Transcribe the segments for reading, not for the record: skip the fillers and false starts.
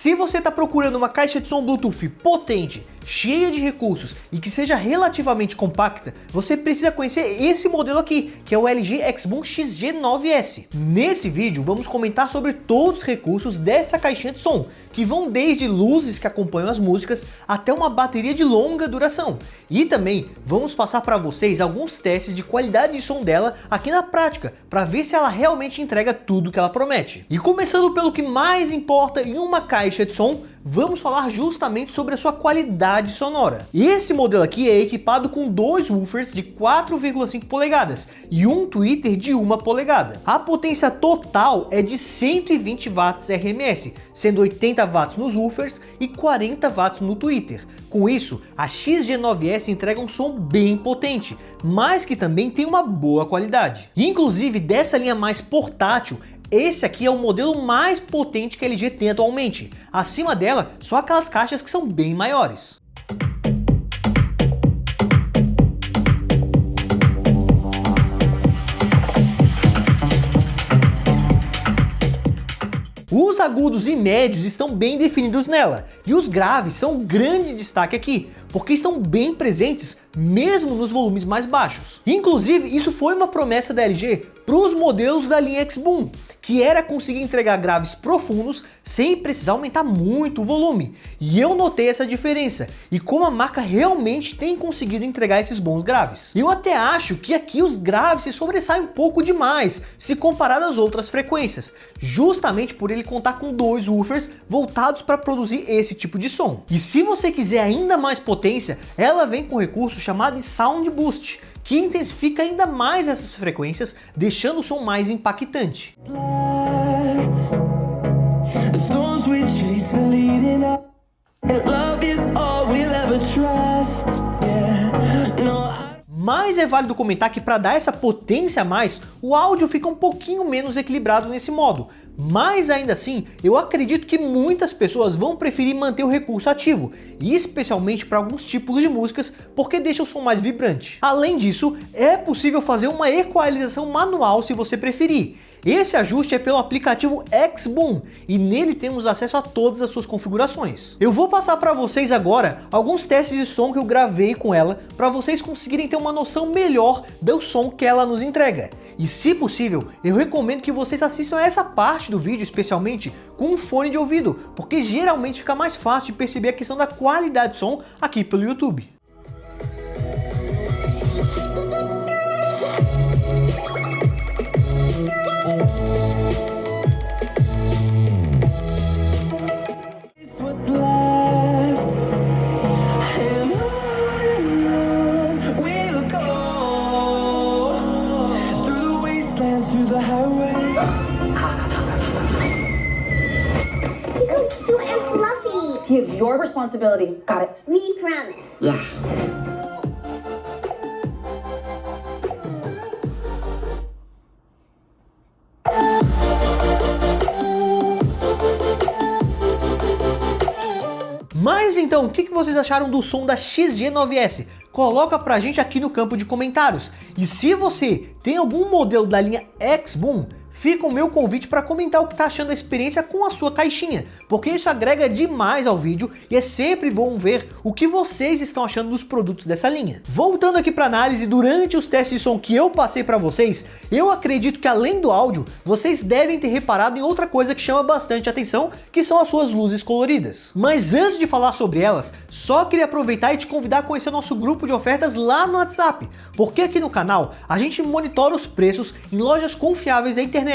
Se você está procurando uma caixa de som Bluetooth potente, cheia de recursos e que seja relativamente compacta, você precisa conhecer esse modelo aqui, que é o LG X-Boom XG9S. Nesse vídeo vamos comentar sobre todos os recursos dessa caixinha de som, que vão desde luzes que acompanham as músicas até uma bateria de longa duração. E também vamos passar para vocês alguns testes de qualidade de som dela aqui na prática, para ver se ela realmente entrega tudo que ela promete. E começando pelo que mais importa em uma caixa de som, vamos falar justamente sobre a sua qualidade sonora. Esse modelo aqui é equipado com dois woofers de 4,5 polegadas e um tweeter de 1 polegada. A potência total é de 120 watts RMS, sendo 80 watts nos woofers e 40 watts no tweeter. Com isso, a XG9S entrega um som bem potente, mas que também tem uma boa qualidade. Inclusive, dessa linha mais portátil, esse aqui é o modelo mais potente que a LG tem atualmente. Acima dela, só aquelas caixas que são bem maiores. Os agudos e médios estão bem definidos nela, e os graves são um grande destaque aqui, porque estão bem presentes mesmo nos volumes mais baixos. Inclusive, isso foi uma promessa da LG para os modelos da linha X-Boom, que era conseguir entregar graves profundos sem precisar aumentar muito o volume. E eu notei essa diferença, e como a marca realmente tem conseguido entregar esses bons graves. Eu até acho que aqui os graves se sobressaem um pouco demais, se comparado às outras frequências, justamente por ele contar com dois woofers voltados para produzir esse tipo de som. E se você quiser ainda mais potência, ela vem com um recurso chamado de Sound Boost, que intensifica ainda mais essas frequências, deixando o som mais impactante. Mas é válido comentar que para dar essa potência a mais, o áudio fica um pouquinho menos equilibrado nesse modo. Mas ainda assim, eu acredito que muitas pessoas vão preferir manter o recurso ativo, e especialmente para alguns tipos de músicas, porque deixa o som mais vibrante. Além disso, é possível fazer uma equalização manual se você preferir. Esse ajuste é pelo aplicativo X-Boom e nele temos acesso a todas as suas configurações. Eu vou passar para vocês agora alguns testes de som que eu gravei com ela para vocês conseguirem ter uma noção melhor do som que ela nos entrega. E se possível, eu recomendo que vocês assistam a essa parte do vídeo especialmente com um fone de ouvido, porque geralmente fica mais fácil de perceber a questão da qualidade de som aqui pelo YouTube. He is your responsibility. Got it. We promise. Yeah. Mas então, o que vocês acharam do som da XG9S? Coloca pra gente aqui no campo de comentários. E se você tem algum modelo da linha X-Boom, fica o meu convite para comentar o que está achando da experiência com a sua caixinha, porque isso agrega demais ao vídeo e é sempre bom ver o que vocês estão achando dos produtos dessa linha. Voltando aqui para análise, durante os testes de som que eu passei para vocês, eu acredito que além do áudio, vocês devem ter reparado em outra coisa que chama bastante atenção, que são as suas luzes coloridas. Mas antes de falar sobre elas, só queria aproveitar e te convidar a conhecer nosso grupo de ofertas lá no WhatsApp, porque aqui no canal a gente monitora os preços em lojas confiáveis da internet.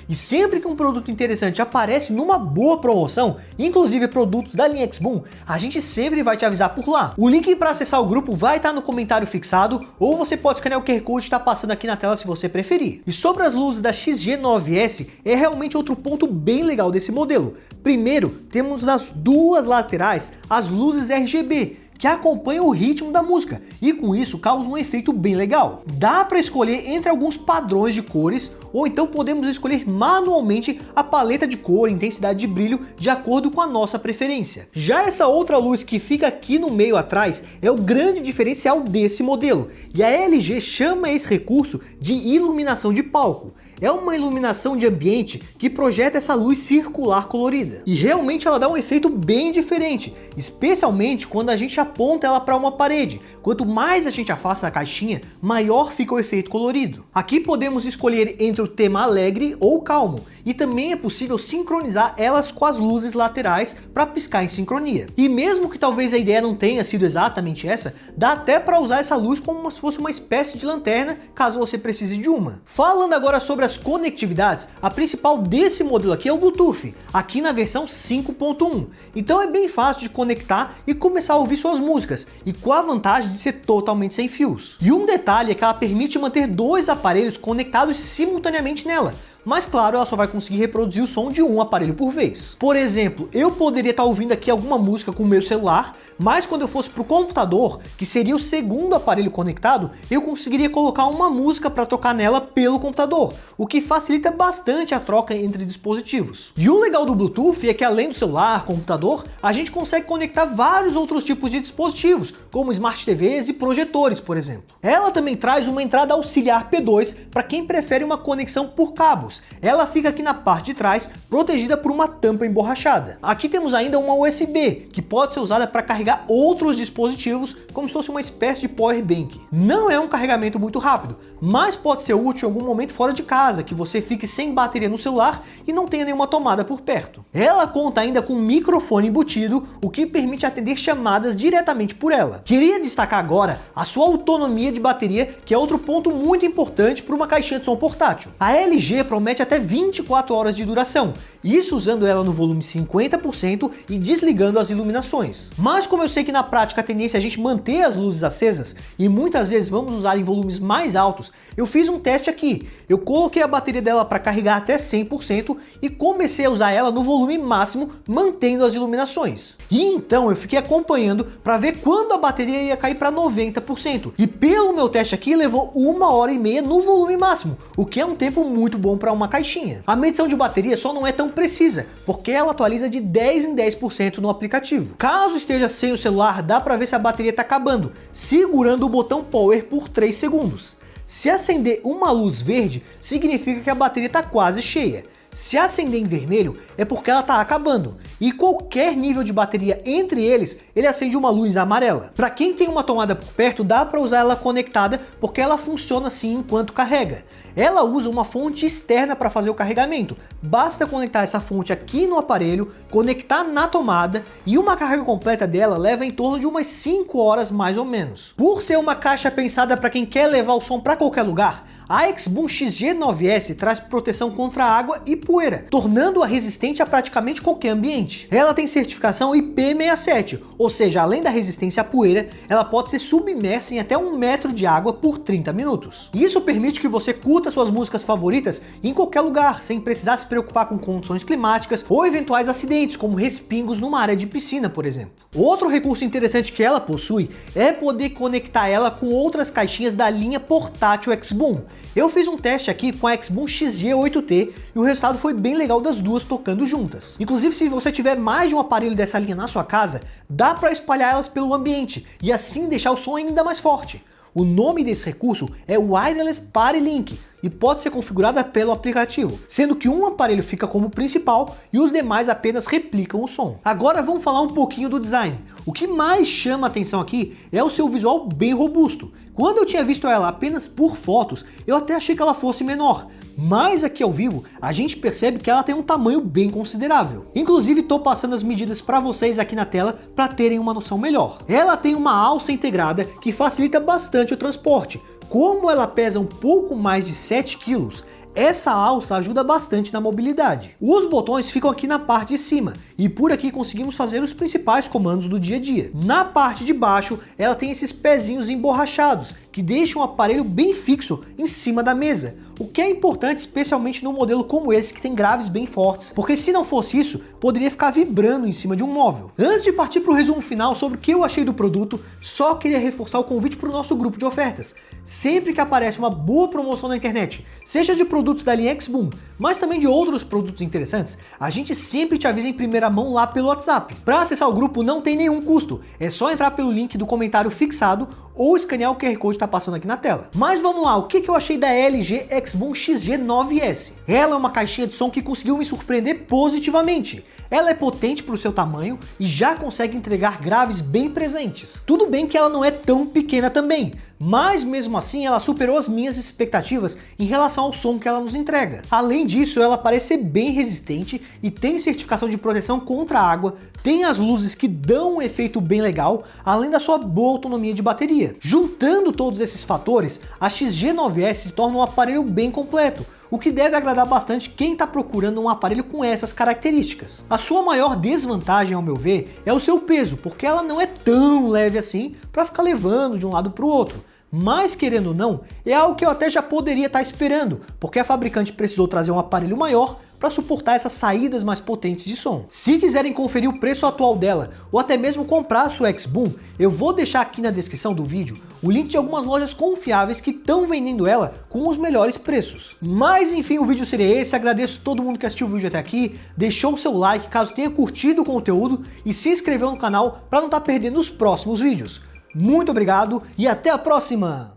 E sempre que um produto interessante aparece numa boa promoção, inclusive produtos da linha X-Boom, a gente sempre vai te avisar por lá. O link para acessar o grupo vai estar no comentário fixado, ou você pode escanear o QR Code que está passando aqui na tela se você preferir. E sobre as luzes da XG9S, é realmente outro ponto bem legal desse modelo. Primeiro, temos nas duas laterais as luzes RGB, que acompanham o ritmo da música e com isso causa um efeito bem legal. Dá para escolher entre alguns padrões de cores ou então podemos escolher manualmente a paleta de cor e intensidade de brilho de acordo com a nossa preferência. Já essa outra luz que fica aqui no meio atrás é o grande diferencial desse modelo e a LG chama esse recurso de iluminação de palco. é uma iluminação de ambiente que projeta essa luz circular colorida. E realmente ela dá um efeito bem diferente, especialmente quando a gente aponta ela para uma parede. Quanto mais a gente afasta da caixinha, maior fica o efeito colorido. Aqui podemos escolher entre o tema alegre ou calmo, e também é possível sincronizar elas com as luzes laterais para piscar em sincronia. E mesmo que talvez a ideia não tenha sido exatamente essa, dá até para usar essa luz como se fosse uma espécie de lanterna, caso você precise de uma. Falando agora sobre as conectividades, a principal desse modelo aqui é o Bluetooth, aqui na versão 5.1. Então é bem fácil de conectar e começar a ouvir suas músicas, e com a vantagem de ser totalmente sem fios. E um detalhe é que ela permite manter dois aparelhos conectados simultaneamente nela, mas claro, ela só vai conseguir reproduzir o som de um aparelho por vez. Por exemplo, eu poderia estar ouvindo aqui alguma música com o meu celular, mas quando eu fosse para o computador, que seria o segundo aparelho conectado, eu conseguiria colocar uma música para tocar nela pelo computador, o que facilita bastante a troca entre dispositivos. E o legal do Bluetooth é que além do celular, computador, a gente consegue conectar vários outros tipos de dispositivos, como Smart TVs e projetores, por exemplo. Ela também traz uma entrada auxiliar P2 para quem prefere uma conexão por cabos. Ela fica aqui na parte de trás, protegida por uma tampa emborrachada. Aqui temos ainda uma USB, que pode ser usada para carregar outros dispositivos, como se fosse uma espécie de power bank. Não é um carregamento muito rápido, mas pode ser útil em algum momento fora de casa, que você fique sem bateria no celular e não tenha nenhuma tomada por perto. Ela conta ainda com um microfone embutido, o que permite atender chamadas diretamente por ela. Queria destacar agora a sua autonomia de bateria, que é outro ponto muito importante para uma caixinha de som portátil. A LG promete até 24 horas de duração, isso usando ela no volume 50% e desligando as iluminações. Mas como eu sei que na prática a tendência é a gente manter as luzes acesas e muitas vezes vamos usar em volumes mais altos, eu fiz um teste aqui. Eu coloquei a bateria dela para carregar até 100% e comecei a usar ela no volume máximo, mantendo as iluminações. E então eu fiquei acompanhando para ver quando a bateria ia cair para 90%. E pelo meu teste aqui levou 1h30 no volume máximo, o que é um tempo muito bom para uma caixinha. A medição de bateria só não é tão precisa, porque ela atualiza de 10 em 10% no aplicativo. Caso esteja sem o celular, dá para ver se a bateria está acabando, segurando o botão Power por 3 segundos. Se acender uma luz verde, significa que a bateria está quase cheia. Se acender em vermelho, é porque ela está acabando. E qualquer nível de bateria entre eles, ele acende uma luz amarela. Para quem tem uma tomada por perto, dá para usar ela conectada, porque ela funciona assim enquanto carrega. Ela usa uma fonte externa para fazer o carregamento. Basta conectar essa fonte aqui no aparelho, conectar na tomada, e uma carga completa dela leva em torno de umas 5 horas mais ou menos. Por ser uma caixa pensada para quem quer levar o som para qualquer lugar, a XBOOM XG9S traz proteção contra água e poeira, tornando-a resistente a praticamente qualquer ambiente. Ela tem certificação IP67, ou seja, além da resistência à poeira, ela pode ser submersa em até 1 metro de água por 30 minutos. Isso permite que você curta suas músicas favoritas em qualquer lugar, sem precisar se preocupar com condições climáticas ou eventuais acidentes, como respingos numa área de piscina, por exemplo. Outro recurso interessante que ela possui é poder conectar ela com outras caixinhas da linha portátil XBOOM. Eu fiz um teste aqui com a XBOOM XG8T e o resultado foi bem legal das duas tocando juntas. Inclusive, se você tiver mais de um aparelho dessa linha na sua casa, dá para espalhar elas pelo ambiente e assim deixar o som ainda mais forte. O nome desse recurso é Wireless Party Link e pode ser configurada pelo aplicativo, sendo que um aparelho fica como principal e os demais apenas replicam o som. Agora vamos falar um pouquinho do design. O que mais chama a atenção aqui é o seu visual bem robusto. Quando eu tinha visto ela apenas por fotos, eu até achei que ela fosse menor, mas aqui ao vivo a gente percebe que ela tem um tamanho bem considerável. Inclusive estou passando as medidas para vocês aqui na tela para terem uma noção melhor. Ela tem uma alça integrada que facilita bastante o transporte. Como ela pesa um pouco mais de 7 kg, essa alça ajuda bastante na mobilidade. Os botões ficam aqui na parte de cima e por aqui conseguimos fazer os principais comandos do dia a dia. Na parte de baixo, ela tem esses pezinhos emborrachados que deixam o aparelho bem fixo em cima da mesa, o que é importante especialmente num modelo como esse que tem graves bem fortes, porque se não fosse isso, poderia ficar vibrando em cima de um móvel. Antes de partir para o resumo final sobre o que eu achei do produto, só queria reforçar o convite para o nosso grupo de ofertas. Sempre que aparece uma boa promoção na internet, seja de produtos da linha XBOOM, mas também de outros produtos interessantes, a gente sempre te avisa em primeira mão lá pelo WhatsApp. Para acessar o grupo não tem nenhum custo, é só entrar pelo link do comentário fixado ou escanear o QR Code que está passando aqui na tela. Mas vamos lá, o que eu achei da LG XBoom XG9S? Ela é uma caixinha de som que conseguiu me surpreender positivamente. Ela é potente para o seu tamanho e já consegue entregar graves bem presentes. Tudo bem que ela não é tão pequena também, mas mesmo assim ela superou as minhas expectativas em relação ao som que ela nos entrega. Além disso, ela parece ser bem resistente e tem certificação de proteção contra a água, tem as luzes que dão um efeito bem legal, além da sua boa autonomia de bateria. Juntando todos esses fatores, a XG9S se torna um aparelho bem completo, o que deve agradar bastante quem está procurando um aparelho com essas características. A sua maior desvantagem, ao meu ver, é o seu peso, porque ela não é tão leve assim para ficar levando de um lado para o outro. Mas querendo ou não, é algo que eu até já poderia estar esperando, porque a fabricante precisou trazer um aparelho maior para suportar essas saídas mais potentes de som. Se quiserem conferir o preço atual dela, ou até mesmo comprar a sua XBoom, eu vou deixar aqui na descrição do vídeo o link de algumas lojas confiáveis que estão vendendo ela com os melhores preços. Mas enfim, o vídeo seria esse. Agradeço todo mundo que assistiu o vídeo até aqui, deixou o seu like caso tenha curtido o conteúdo e se inscreveu no canal para não estar perdendo os próximos vídeos. Muito obrigado e até a próxima!